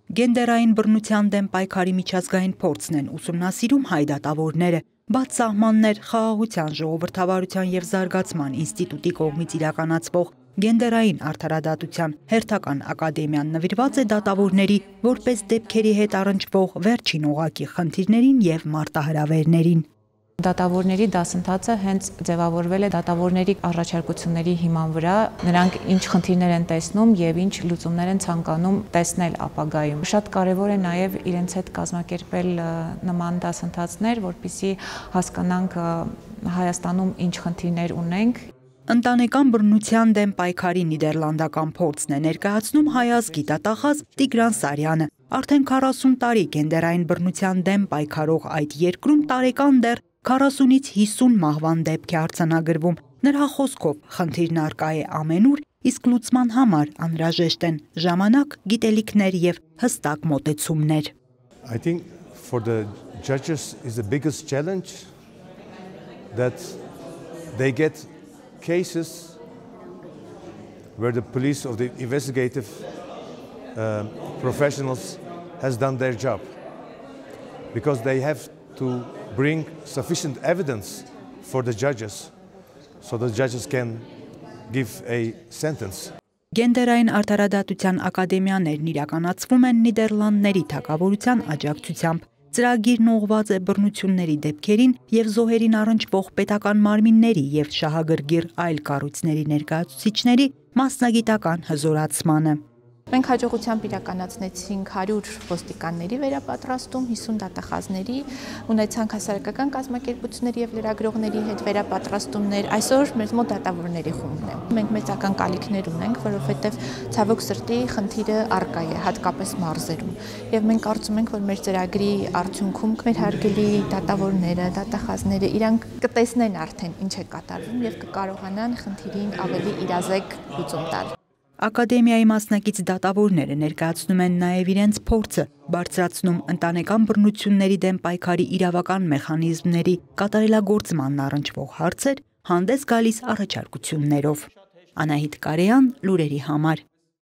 Գենդերային բռնության դեմ պայքարի միջազգային փորձն են ուսումնասիրում հայ դատավորները։ Բաց սահմաններ խաղաղության, ժողովրդավարության և զարգացման ինստիտուտի կողմից իրականացվող Գենդերային արդարադատության հերթական ակադեմիան նվիրված է դատավորների որպես դեպքերի հետ առնչվող վերջին օղակի խնդիրներին և մարտահրավերներին։ Դատավորների դասընթացը հենց ձևավորվել է դատավորների առաջարկությունների հիման վրա, նրանք ինչ խնդիրներ են տեսնում եւ ինչ լուծումներ են ցանկանում տեսնել ապագայում։ Շատ կարեւոր է նաեւ իրենց հետ կազմակերպել նման դասընթացներ, որպեսզի հասկանանք Հայաստանում ինչ խնդիրներ ունենք։ Ընտանեկան բռնության դեմ պայքարի նիդերլանդական փորձն է ներկայացնում հայ ազգի դատախազ Տիգրան Սարյանը։ Արդեն 40 տարի գենդերային բռնության դեմ պայքարող այդ երկրում տարեկան դեռ 40-ից 50 մահվան դեպք է արձանագրվում։ Նրա խոսքով խնդիրն առկա է ամենուր, իսկ լուծման համար անհրաժեշտ են ժամանակ, գիտելիքներ և հստակ մոտեցումներ։ I think for the judges is the biggest challenge that they get cases where the police or the investigative professionals has done their job because they have to bring sufficient evidence for the judges so the judges can give a sentence. Գենդերային արդարադատության ակադեմիաներն իրականացվում են Նիդերլանդների թագավորության աջակցությամբ։ Ծրագիրն ուղղված է բռնությունների դեպքերին և զոհերին առնչվող պետական մարմինների և շահագրգիռ այլ կառույցների ներկայացուցիչների մասնագիտական հզորացմանը։ Մենք հաջողությամբ իրականացնեցինք 100 ոստիկանների վերապատրաստում, 50 դատախազների, ունեցանք հասարակական կազմակերպությունների և լրագրողների հետ վերապատրաստումներ։ Այսօր մեզ մոտ դատավորների խումբն է։ Մենք մեծական կալիքներ ունենք, որովհետև ցավոք սրտի խնդիրը առկա է, հատկապես մարզերում։ Եվ մենք կարծում ենք, որ մեր ծրագրի արդյունքում մեր հարգելի դատավորները, դատախազները իրանք կտեսնեն արդեն ինչ է կատարվում և կկարողանան խնդիրին ավելի իրազեկ լուծում տալ։ Ակադեմիայի մասնակից դատավորները ներկայացնում են նաև իրենց փորձը, բարձրացնում ընտանեկան բռնությունների դեմ պայքարի իրավական մեխանիզմների կատարելագործմանն առնչվող հարցեր, հանդես գալիս առաջարկություններով։ Անահիտ Կարեյան, լուրերի համար։